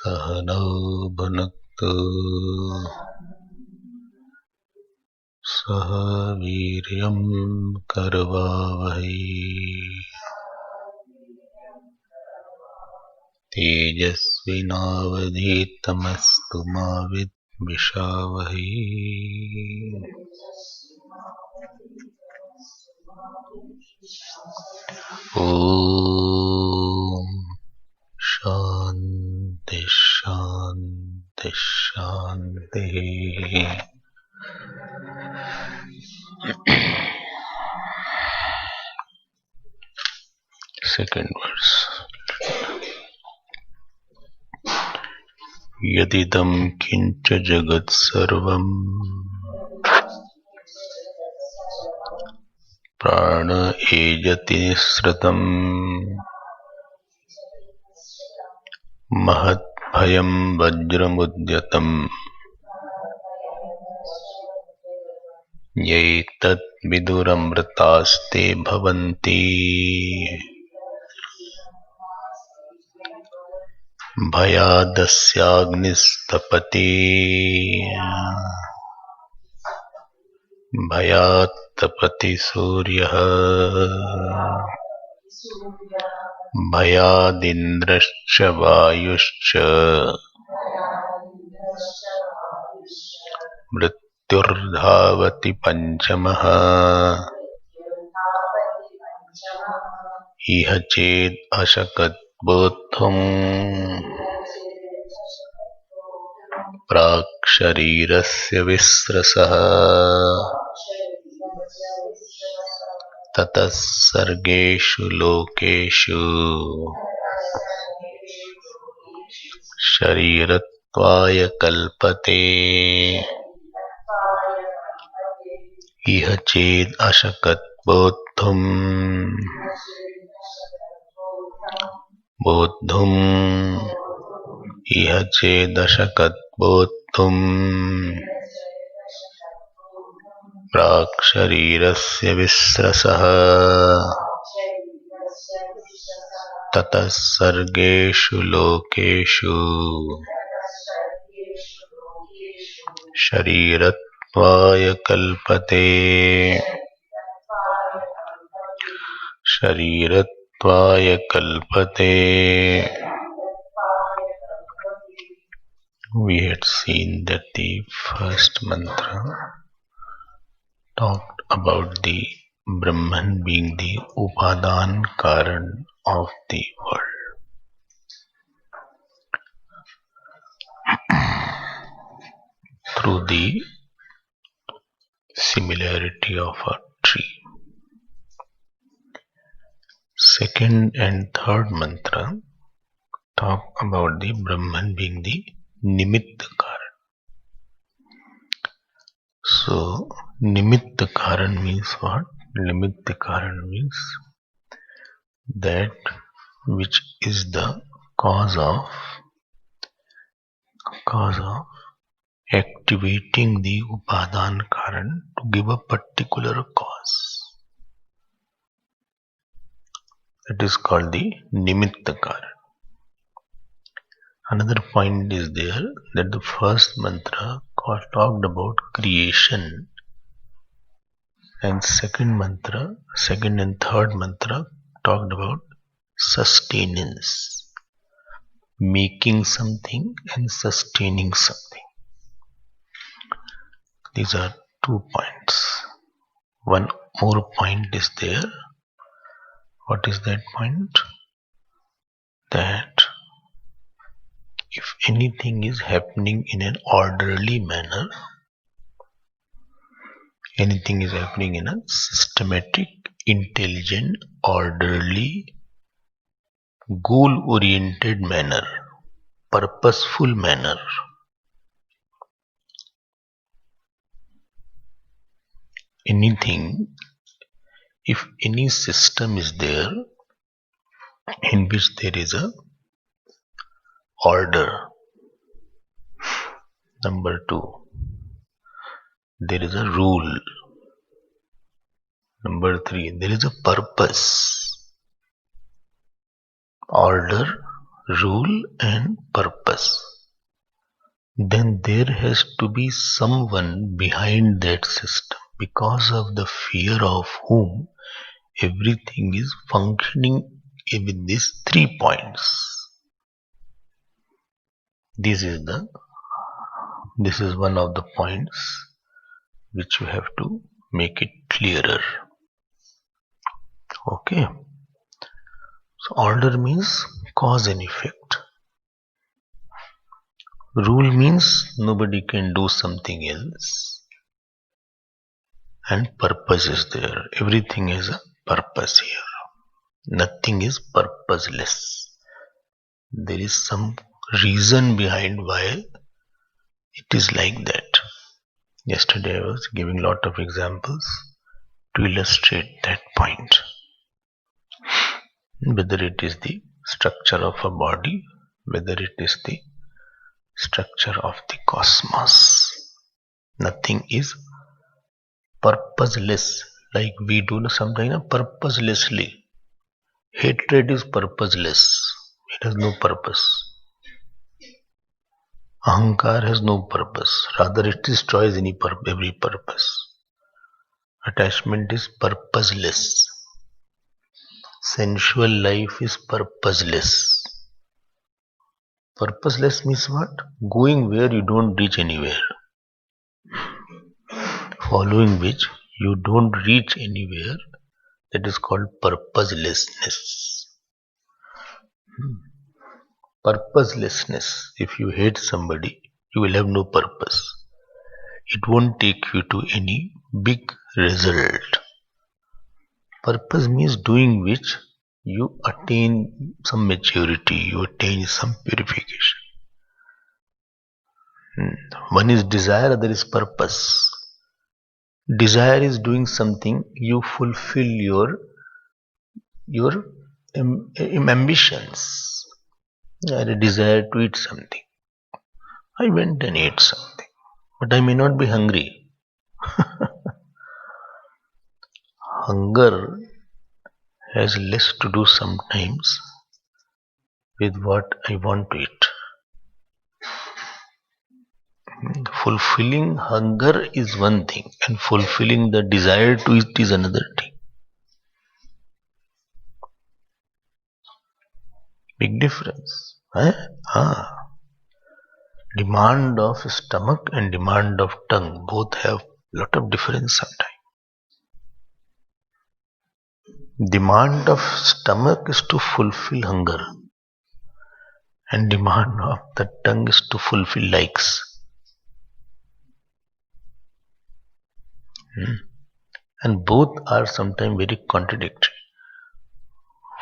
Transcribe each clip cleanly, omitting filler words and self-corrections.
सहनौ भुनक्तु सह वीर्यं करवावहै तेजस्विनावधीतमस्तु मा विद्विषावहै। ओम शांति शांति शांति। Second verse. यदिदं किंच जगत् सर्वं प्राण एजति निःसृतं महत् भयं वज्रमुद्यतं यैतत् विदुरमृतास्ते भवन्ति भयादस्याग्निस्तपति भयात् तपति सूर्यः भयादिन्द्रश्च वायुश्च मृत्युर्धावति पंचमः इह चेद् अशकत् बोद्धुम् प्राक् शरीरस्य विस्रसः ततः सर्गेषु लोकेषु शरीरत्वाय कल्पते इह चेद् अशकत् बोद्धुम् इह चेदशकत् बोद्धुम् प्राक् शरीरस्य विस्रसः ततः सर्गेषु लोकेषु शरीरत्वाय कल्पते शरीरत्वाय कल्पते। We had seen that the first mantra talked about the Brahman being the Upadan Karan of the world. Through the similarity of a tree. Second and third mantra talk about the Brahman being the Nimitta Karan. So, Nimitta Karan means what? Nimitta Karan means that which is the cause of activating the Upadan Karan to give a particular cause. That is called the Nimitta Karan. Another point is there that the first mantra talked about creation, and second and third mantra talked about sustenance, making something and sustaining something. These are 2 points. One more point is there. What is that point? That if anything is happening in an orderly manner, anything is happening in a systematic, intelligent, orderly, goal-oriented manner, purposeful manner, anything, if any system is there in which there is a order, number 2, there is a rule, number 3, there is a purpose. Order, rule and purpose, then there has to be someone behind that system, because of the fear of whom everything is functioning with these 3 points. This is one of the points which you have to make it clearer. Okay. So order means cause and effect. Rule means nobody can do something else. And purpose is there. Everything has a purpose here. Nothing is purposeless. There is some reason behind why it is like that. Yesterday I was giving lot of examples to illustrate that point. Whether it is the structure of a body, whether it is the structure of the cosmos. Nothing is purposeless, like we do sometimes purposelessly. Hatred is purposeless. It has no purpose. Ahankar has no purpose. Rather, it destroys every purpose. Attachment is purposeless. Sensual life is purposeless. Purposeless means what? Going where you don't reach anywhere. Following which you don't reach anywhere. That is called purposelessness. Purposelessness. If you hate somebody, you will have no purpose. It won't take you to any big result. Purpose means doing which you attain some maturity, you attain some purification. One is desire, other is purpose. Desire is doing something, you fulfill your ambitions. I had a desire to eat something. I went and ate something, but I may not be hungry. Hunger has less to do sometimes with what I want to eat. Fulfilling hunger is one thing, and fulfilling the desire to eat is another thing. Big difference. Demand of stomach and demand of tongue both have lot of difference sometimes. Demand of stomach is to fulfill hunger, and demand of the tongue is to fulfill likes. And both are sometimes very contradictory.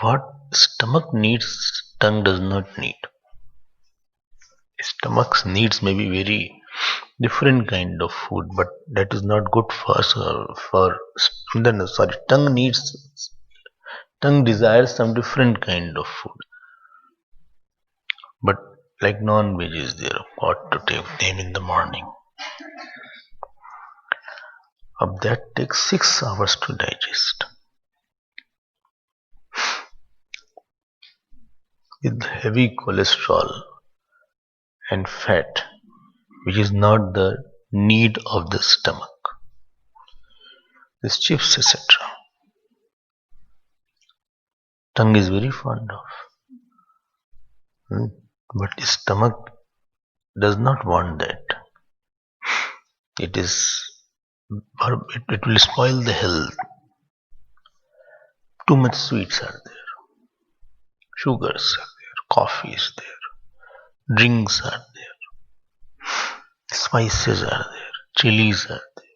What stomach needs, tongue does not need. Stomach's needs may be very different kind of food, but that is not good for us. Tongue desires some different kind of food. But like non-veg is there, what to take them in the morning. Of that takes 6 hours to digest. With heavy cholesterol and fat, which is not the need of the stomach. These chips, etc. Tongue is very fond of. But stomach does not want that. It will spoil the health. Too much sweets are there. Sugars are there. Coffee is there. Drinks are there. Spices are there. Chilies are there.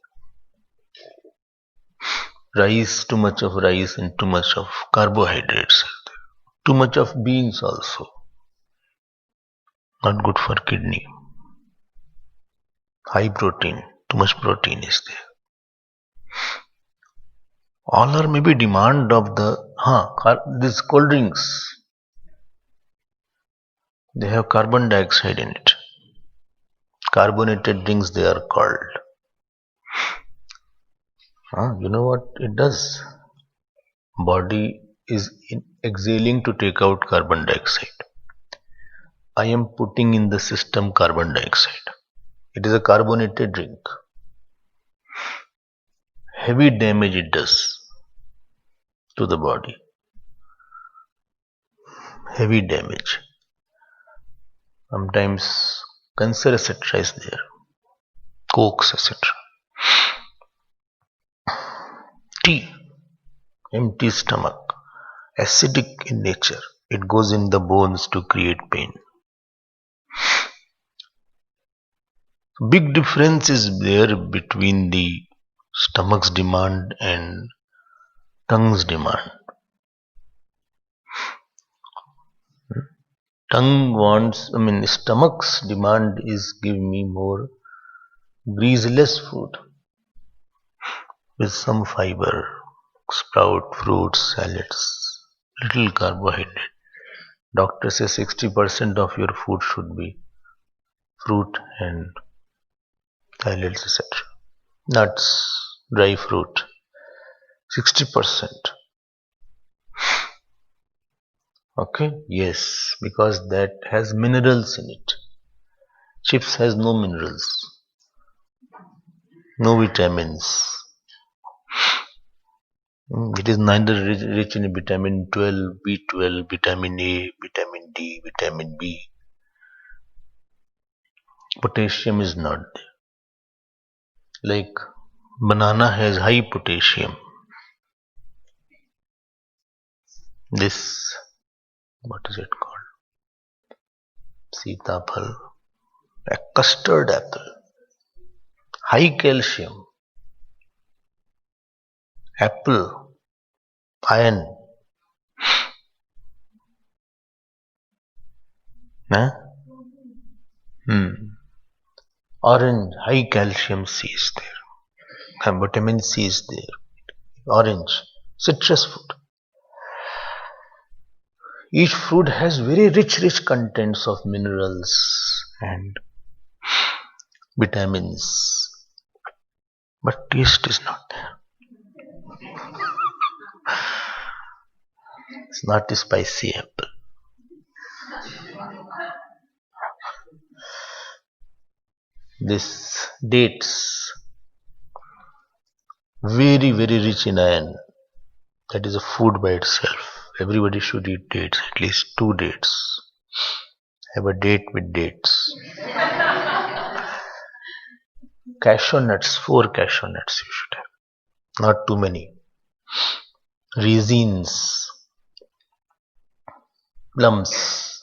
Rice, too much of rice and too much of carbohydrates are there. Too much of beans also. Not good for kidney. High protein. Too much protein is there. All are maybe demand of these cold drinks. They have carbon dioxide in it. Carbonated drinks they are called. You know what it does? Body is exhaling to take out carbon dioxide. I am putting in the system carbon dioxide. It is a carbonated drink. Heavy damage it does to the body. Heavy damage. Sometimes cancer, etc. is there. Cokes, etc. Tea. Empty stomach. Acidic in nature. It goes in the bones to create pain. Big difference is there between the stomach's demand and tongue's demand. Stomach's demand is give me more greaseless food with some fiber, sprout, fruits, salads, little carbohydrate. Doctor says 60% of your food should be fruit and salads, etc. Nuts, dry fruit, 60%. Okay, yes, because that has minerals in it. Chips has no minerals, no vitamins. It is neither rich in vitamin 12, B12, vitamin A, vitamin D, vitamin B. Potassium is not there. Like banana has high potassium. This, what is it called? Sitaphal, a custard apple, high calcium. Apple, iron. Huh? Orange, high calcium C is there. Vitamin C is there. Orange, citrus fruit. Each fruit has very rich contents of minerals and vitamins, but taste is not there. It's not a spicy apple. This dates, very rich in iron. That is a food by itself. Everybody should eat dates, at least 2 dates. Have a date with dates. Cashew nuts, 4 cashew nuts you should have. Not too many. Raisins. Plums.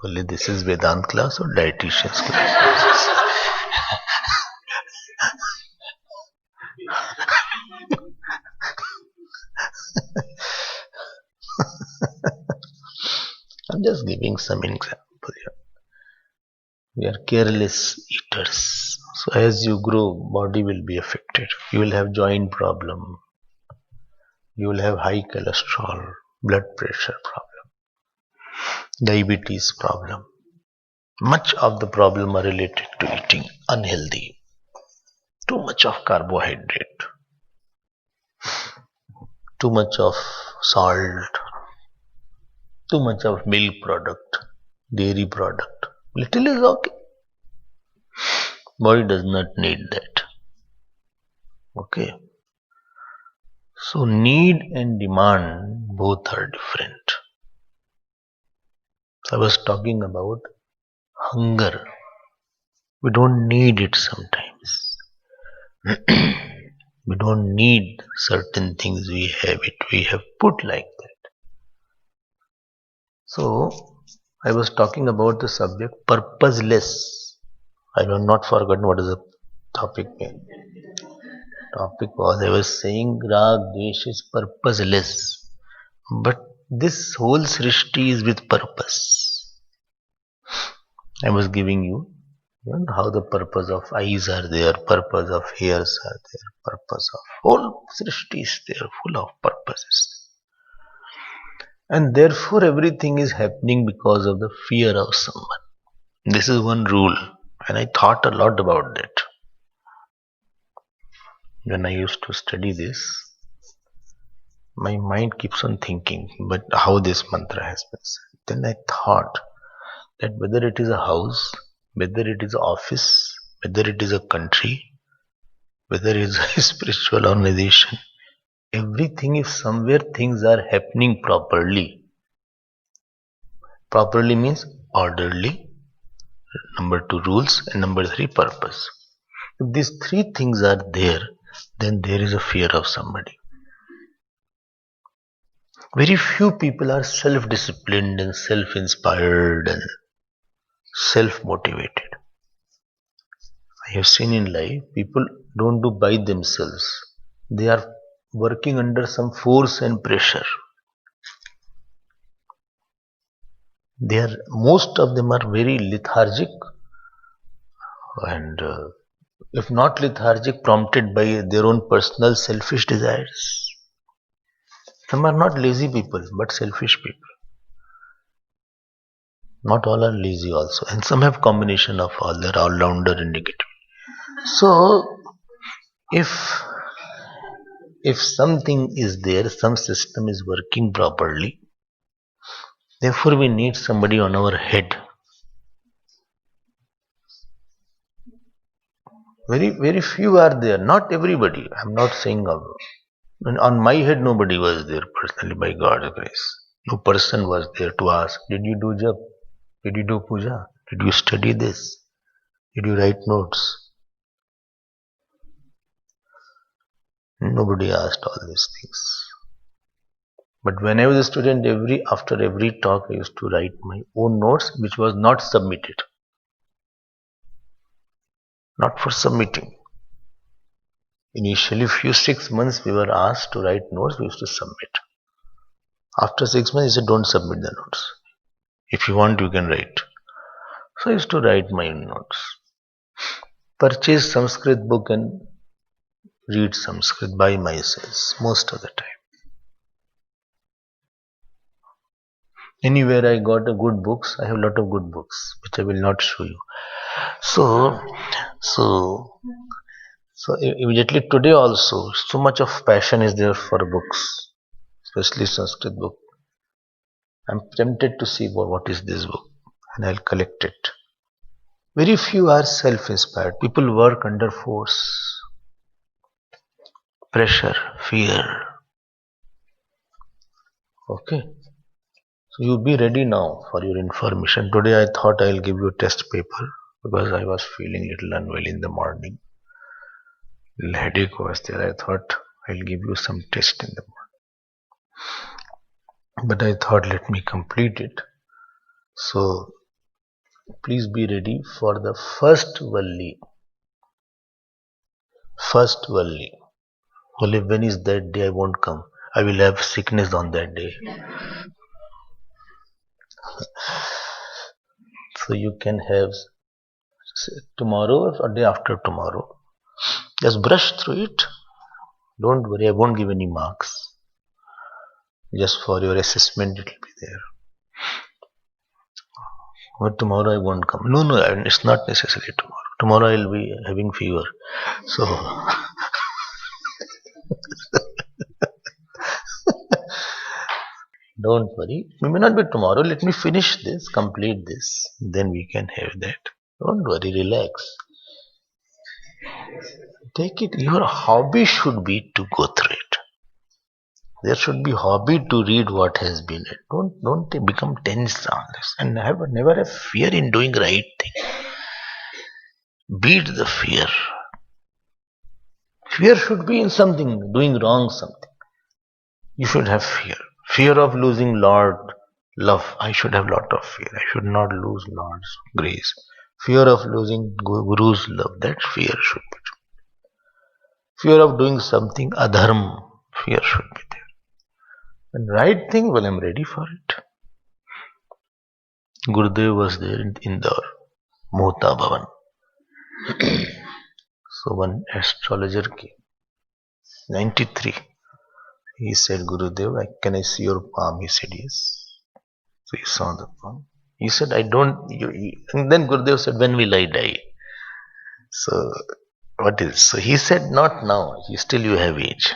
Only this is Vedant class or dietitian's class? I'm just giving some example here. We are careless eaters. So as you grow, body will be affected. You will have joint problem. You will have high cholesterol, blood pressure problem, diabetes problem. Much of the problem are related to eating unhealthy. Too much of carbohydrate, too much of salt, too much of milk product, dairy product. Little is okay. Body does not need that. Okay. So need and demand both are different. So I was talking about hunger. We don't need it sometimes. We don't need certain things, we have it. We have put like that. So I was talking about the subject purposeless. I have not forgotten what is the topic. Topic was, I was saying Rag Dvesh is purposeless. But this whole Srishti is with purpose. I was giving you how the purpose of eyes are there, purpose of hairs are there, purpose of whole Srishti is there, full of purposes. And therefore everything is happening because of the fear of someone. This is one rule, and I thought a lot about that. When I used to study this, my mind keeps on thinking, but how this mantra has been said. Then I thought, that whether it is a house, whether it is an office, whether it is a country, whether it is a spiritual organization, everything, if somewhere things are happening properly, properly means orderly, number two rules, and number three purpose. If these three things are there, then there is a fear of somebody. Very few people are self-disciplined and self-inspired and self-motivated. I have seen in life, people don't do by themselves. They are working under some force and pressure. Most of them are very lethargic and if not lethargic, prompted by their own personal selfish desires. Some are not lazy people, but selfish people. Not all are lazy also, and some have combination of all. They're all-rounder and negative. So, if something is there, some system is working properly, therefore we need somebody on our head. Very few are there. Not everybody. I'm not saying on my head nobody was there personally by God's grace. No person was there to ask, did you do jap? Did you do puja? Did you study this? Did you write notes? Nobody asked all these things. But when I was a student, after every talk, I used to write my own notes, which was not submitted. Not for submitting. Initially, 6 months, we were asked to write notes, we used to submit. After 6 months, he said, don't submit the notes. If you want, you can write. So I used to write my own notes. Purchase Sanskrit book and read Sanskrit by myself most of the time. Anywhere I got a good books, I have a lot of good books, which I will not show you. So immediately today also, so much of passion is there for books, especially Sanskrit book. I'm tempted to see what is this book, and I'll collect it. Very few are self-inspired. People work under force, pressure, fear. Okay. So you be ready now for your information. Today I thought I'll give you a test paper because I was feeling little unwell in the morning. Little headache was there. I thought I'll give you some test in the morning. But I thought let me complete it. So please be ready for the first Valli. First Valli. Only when is that day I won't come. I will have sickness on that day. So you can have tomorrow or day after tomorrow. Just brush through it. Don't worry, I won't give any marks. Just for your assessment it will be there. But tomorrow I won't come. No, it's not necessary tomorrow. Tomorrow I will be having fever. So don't worry. We may not be tomorrow. Let me finish this, complete this. Then we can have that. Don't worry, relax. Take it. Your hobby should be to go through it. There should be hobby to read what has been read. Don't become tense on this. And never have fear in doing right thing. Beat the fear. Fear should be in something, doing wrong something. You should have fear. Fear of losing Lord love. I should have lot of fear. I should not lose Lord's grace. Fear of losing Guru's love. That fear should be. Fear of doing something adharma. Fear should be there. And right thing, well, I'm ready for it. Gurudev was there in Indore, Mohta Bhavan. So one astrologer came, 93. He said, Gurudev, can I see your palm? He said, yes. So he saw the palm. He said, I don't. And then Gurudev said, when will I die? So what is? So he said, not now. Still you have age.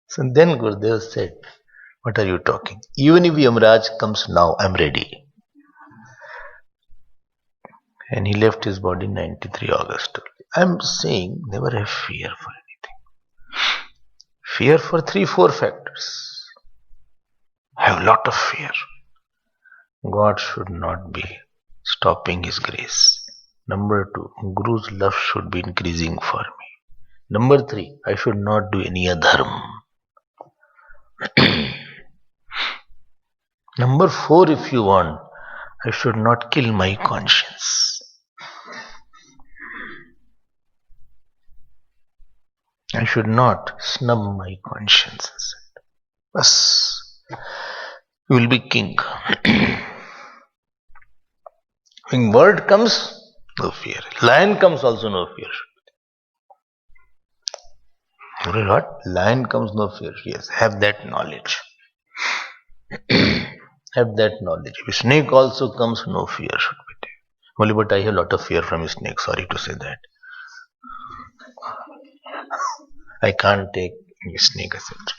So then Gurudev said, what are you talking? Even if Yamraj comes now, I'm ready. and he left his body 93 August. I'm saying never have fear for anything. Fear for 3-4 factors. Have lot of fear. God should not be stopping his grace. Number 2, Guru's love should be increasing for me. Number 3, I should not do any adharma. Number 4, if you want, I should not kill my conscience. I should not snub my conscience. Bas, you will be king. When bird comes, no fear. Lion comes also, no fear. What? Lion comes, no fear. Yes, have that knowledge. Have that knowledge. If snake also comes, no fear should be there. Only, but I have a lot of fear from snake. Sorry to say that. I can't take snake as such.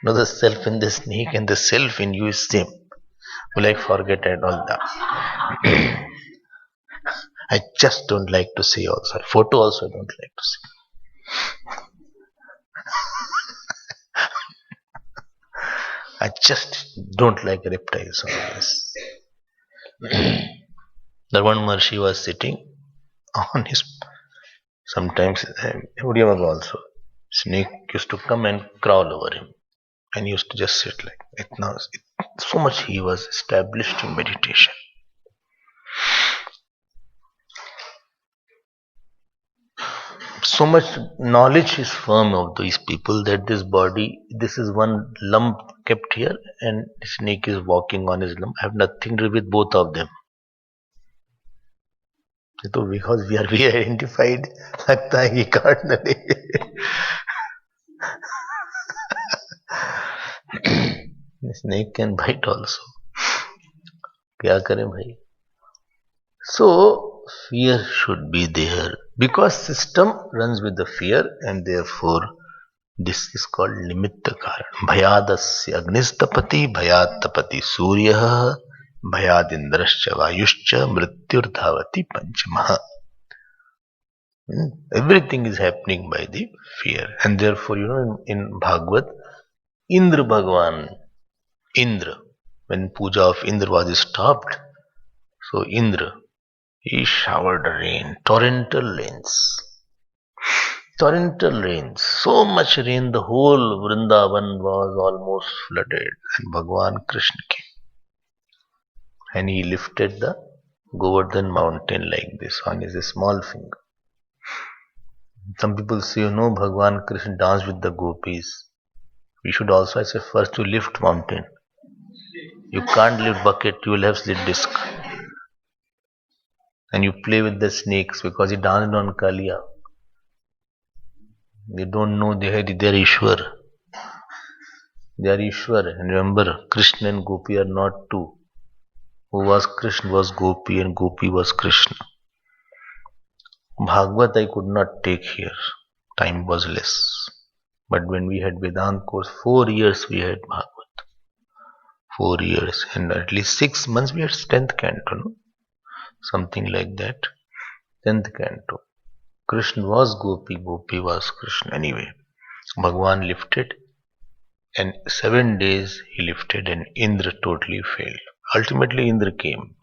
No, the self in the snake and the self in you is same. Will I forget and all that? I just don't like to see also. Photo also I don't like to see. I just don't like reptiles always. The one Maharishi was sitting on his, sometimes Udiyavaga also, snake used to come and crawl over him and he used to just sit like it. Now, so much he was established in meditation. So much knowledge is firm of these people that this body, this is one lump kept here and the snake is walking on his lump. I have nothing to do with both of them. So because we are identified, लगता है कि काट न दे. The snake can bite also. क्या करें भाई? So fear should be there because system runs with the fear and therefore this is called nimitta karan. Bhayadasya agnistapati bhayatapati suryah bhayadindrascha vayuscha mrityurdhavati panchamaha. Everything is happening by the fear and therefore in Bhagavad Indra Bhagwan, Indra, when puja of Indra was stopped, so Indra, he showered rain, torrential rains. Torrential rains, so much rain, the whole Vrindavan was almost flooded. And Bhagwan Krishna came. And he lifted the Govardhan mountain like this on his small finger. Some people say, Bhagwan Krishna danced with the gopis. We should also, I say, first you lift mountain. You can't lift bucket, you will have slit disc. And you play with the snakes because he danced on Kaliya. They don't know they are Ishwar. They are Ishwar. And remember, Krishna and Gopi are not two. Who was Krishna was Gopi and Gopi was Krishna. Bhagavad I could not take here. Time was less. But when we had Vedanta course, 4 years we had Bhagavad. 4 years. And at least 6 months we had 10th canto. No? Something like that. 10th canto. Krishna was Gopi, Gopi was Krishna. Anyway, Bhagwan lifted and 7 days he lifted and Indra totally failed. Ultimately Indra came.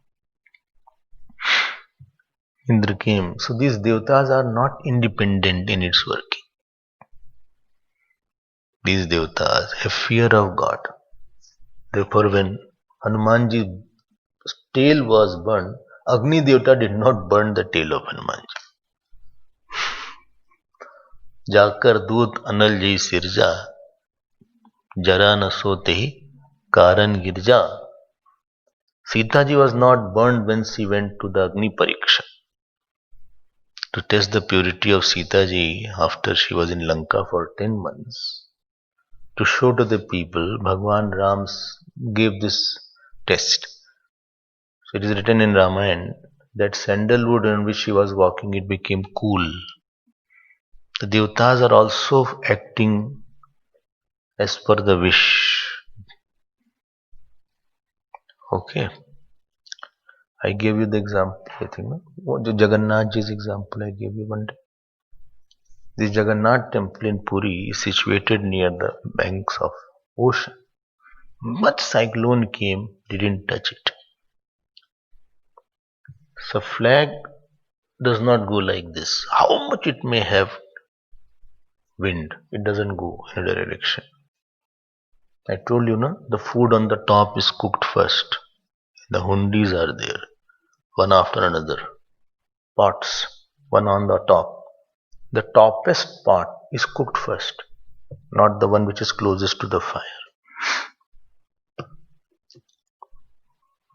Indra came. So these devatas are not independent in its working. These devatas have fear of God. Therefore when Hanumanji's tail was burned, Agni Devata did not burn the tail of Hanumanji. जाकर दूत अनल जी सिरजा जरा न सोते ही कारण गिरजा. Sita ji was not burned when she went to the Agni Pariksha to test the purity of Sita ji after she was in Lanka for 10 months. To show to the people, Bhagwan Ram gave this test. So it is written in Ramayana that sandalwood on which she was walking, it became cool. The devatas are also acting as per the wish. Okay. I gave you the example, I think, no? Jagannath Ji's example I gave you one day. This Jagannath temple in Puri is situated near the banks of ocean. Much cyclone came, didn't touch it. So flag does not go like this. How much it may have wind, it doesn't go in a direction. I told you, no, the food on the top is cooked first. The hundis are there, one after another. Pots, one on the top. The toppest pot is cooked first, not the one which is closest to the fire.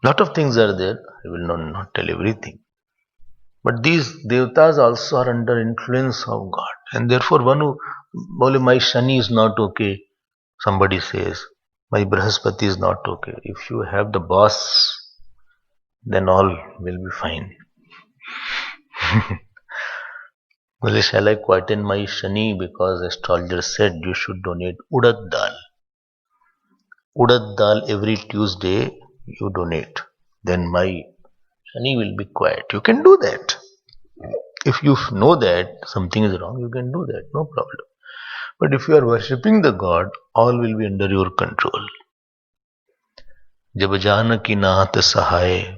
Lot of things are there. I will not tell everything. But these devatas also are under influence of God. And therefore, one who, my Shani is not okay, somebody says, my Brahaspati is not okay. If you have the boss, then all will be fine. Well, shall I quieten my Shani? Because astrologer said you should donate Udad Dal. Udad Dal every Tuesday you donate. Then my Shani will be quiet. You can do that. If you know that something is wrong, you can do that. No problem. But if you are worshipping the God, all will be under your control. जब जानकी नाथ सहाय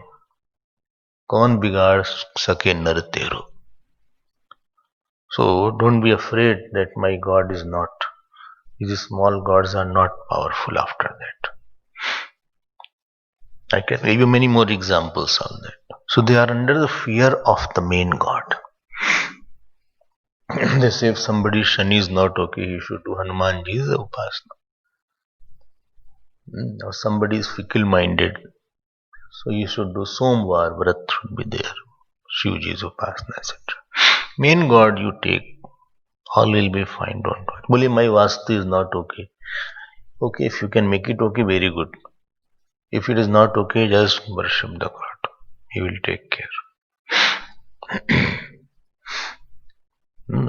कौन बिगाड़ सके नर तेरो. So don't be afraid that my God is not. These small gods are not powerful after that. I can give you many more examples on that. So they are under the fear of the main God. They say if somebody's Shani is not okay, he should do Hanumanji's upasana. Or somebody is fickle-minded, so you should do Somvar, Vrat should be there, Shivji's upasana, etc. Main God you take, all will be fine, don't worry. Bole, my Vastu is not okay. Okay, if you can make it okay, very good. If it is not okay, just worship the God. He will take care.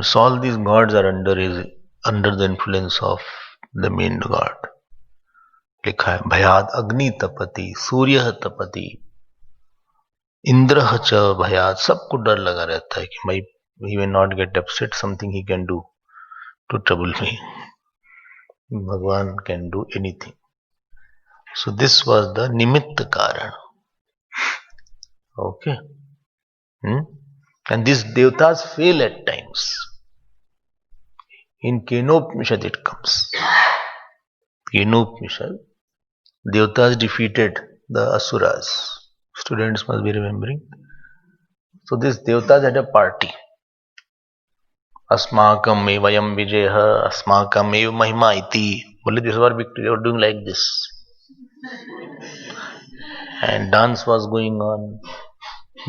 So all these gods are under the influence of the main God. लिखा है भयाद अग्नि तपति सूर्य तपति इंद्र च भयाद. सबको डर लगा रहता है कि भाई he may not get upset, something he can do to trouble me. Bhagwan can do anything. So this was the nimitta karan. Okay. And these devatas fail at times. In Kenopnishad it comes. Kenopnishad, devatas defeated the asuras. Students must be remembering. So these devatas had a party. Asmakam me vayam vijayaha, asmakam me mahima iti. Well, this was victory. They were doing like this. And dance was going on.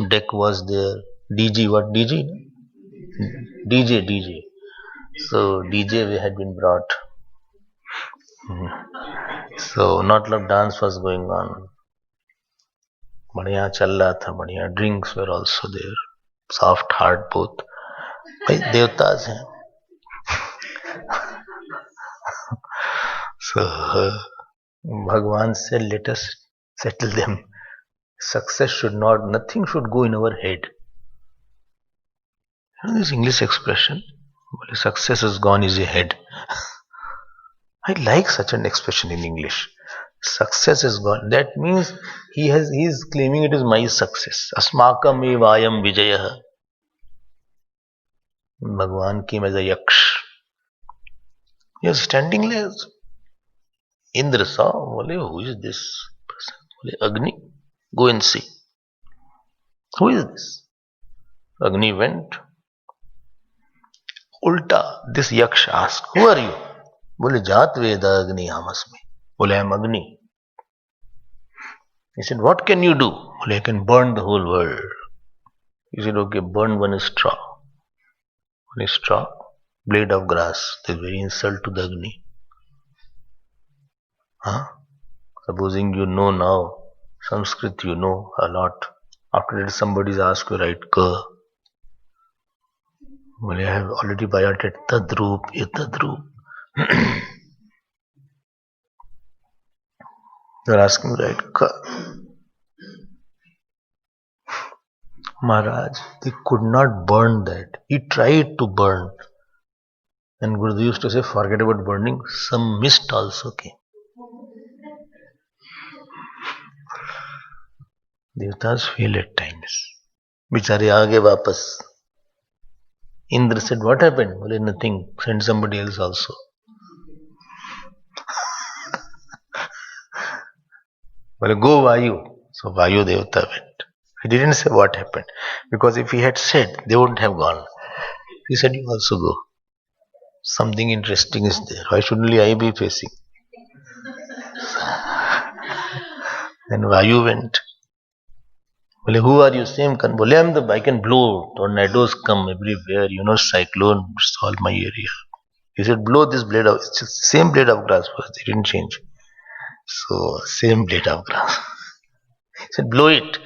Deck was there. DJ, what DJ? DJ. So DJ had been brought. So not lot of dance was going on. बढ़िया चल रहा था, बढ़िया. Drinks were also there. Soft, hard, both. भाई देवताज हैं. So Bhagwan said, let us settle them. Success should not, nothing should go in our head. You know this English expression? Success has gone is a head. I like such an expression in English. Success is gone. That means he is claiming it is my success. Asmakam vayam vijayah. Bhagwan came as a yaksh. He was standing there. Indra saw, who is this person? Agni, go and see. Who is this? Agni went. Ulta, this yaksh asked, who are you? Bole, Jat Veda Agni Hamasmi. Bole, I am Agni. He said, what can you do? Bole, I can burn the whole world. He said, okay, burn one straw. One straw, blade of grass. This is very insult to the Agni. Huh? Supposing you know now, Sanskrit you know a lot. After that somebody is asked you write ka. Well, I have already biated tadrup, itadrup. They are asking right ka. Maharaj, they could not burn that. He tried to burn. And Gurudev used to say, forget about burning, some mist also came. Devtas fail at times. Bichare aage wapas. Indra said, what happened? Well, nothing. Send somebody else also. Well, go Vayu. So Vayu Devata went. He didn't say what happened. Because if he had said, they wouldn't have gone. He said, you also go. Something interesting is there. Why shouldn't I be facing? Then Vayu went. Well, who are you? Same can. Well, I can blow. Tornadoes come everywhere. Cyclone. It's all my area. He said, blow this blade of. It's just same blade of grass first. They didn't change. So same blade of grass. He said, blow it.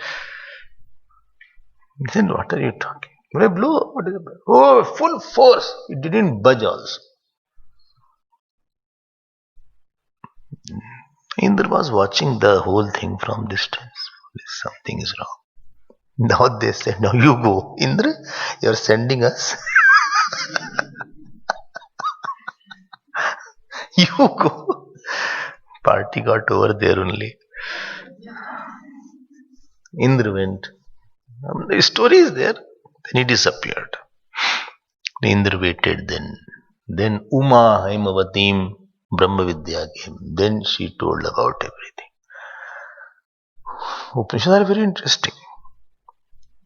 He said, what are you talking? Well, blow. What is it? Oh, full force. It didn't budge also. Indra was watching the whole thing from distance. Something is wrong. Now they said, now you go. Indra, you're sending us. You go. Party got over there only. Indra went. The story is there. Then he disappeared. Indra waited then. Then Uma Haimavatim Brahma Vidya came. Then she told about everything. Upanishads are very interesting.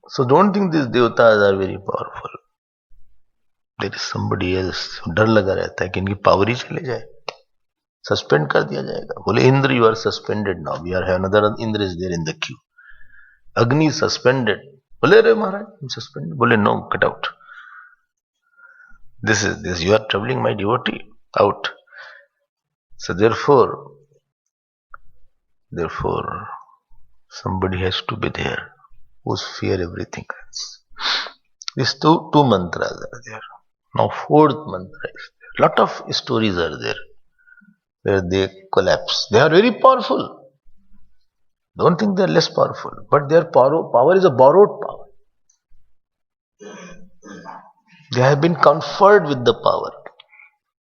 So don't think these devatas are very powerful. There is somebody else. डर लगा रहता है कि इनकी power ही चले जाए. Suspend कर दिया जाएगा. बोले Indra you are suspended now. We are another Indra is there in the queue. Agni suspended. बोले अरे महाराज I'm suspended. बोले no, cut out. This is this. You are troubling my devotee. Out. So therefore, somebody has to be there who's fear everything else. These two mantras are there. Now fourth mantra is there. Lot of stories are there where they collapse. They are very powerful. Don't think they are less powerful, but their power is a borrowed power. They have been conferred with the power.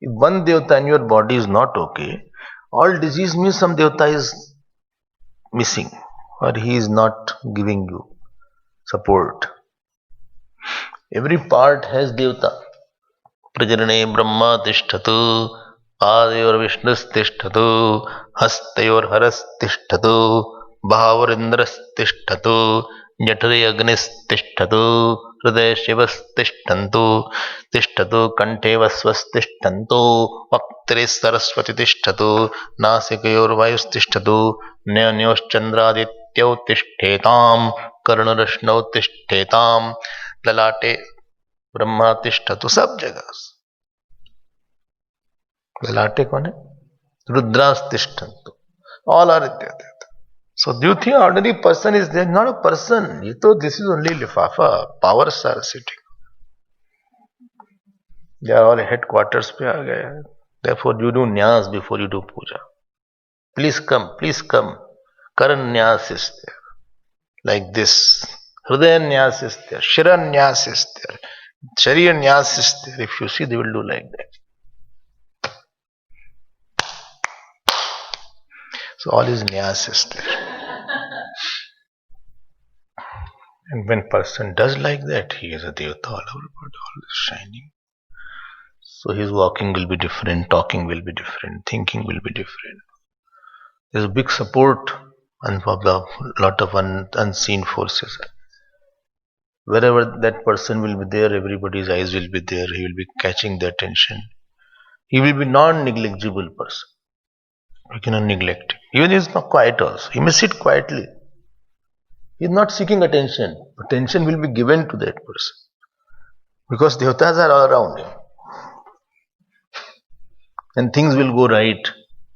If one devata in your body is not okay, all disease means some devata is missing or he is not giving you support. Every part has devata. Prajarane Brahma Tishtatu, Padayor Vishnus Tishtatu, Hastayor Haras Tishtatu, Bhavar Indras Tishtatu, Jatade Agnis Tishtatu, Hriday Shivas Tishtantu, Tishtatu Kante Vasvas Tishtantu, Vaktare Saraswati Tishtatu, Nasikayor Vayus Tishtatu, Nyanyos Chandradityau Tishtetam, Karnarashnav Tishtetam, Lalate Brahma तिष्ठतु. सब जगह ललाटे कौन है? Rudras तिष्ठन्तु. All are there. So do you think ordinary person is there? Not a person. This is only lifafa. Powers are sitting. They are all headquarters पे आ गए. Therefore you do nyas before you do puja. Please come, please come. Karan nyas is there. Like this. Hridaya nyas is there. Shira nyas is there. Sharira nyas is there. If you see, they will do like that. So all is nyas is there. And when person does like that, he is a devata all over, all is shining. So his walking will be different, talking will be different, thinking will be different. There is a big support and a lot of unseen forces. Wherever that person will be there, everybody's eyes will be there. He will be catching their attention. He will be non-negligible person. We cannot neglect him. Even he is not quiet also. He may sit quietly. He is not seeking attention. Attention will be given to that person. Because devatas are all around him. And things will go right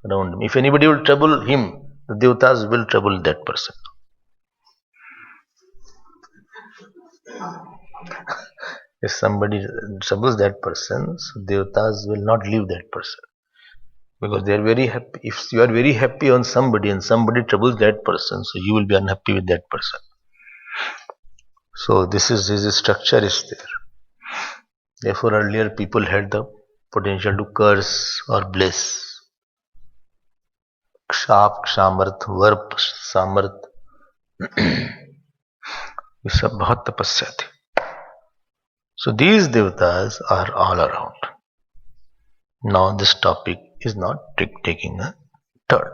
around him. If anybody will trouble him, the devatas will trouble that person. If somebody troubles that person, so devatas will not leave that person. Because they are very happy. If you are very happy on somebody and somebody troubles that person, so you will be unhappy with that person. So this structure is there. Therefore, earlier people had the potential to curse or bless. क्षाप क्षामर्थ वर्प सामर्थ ये सब बहुत तपस्या थी. So these devatas are all around. Now this topic is not taking a turn.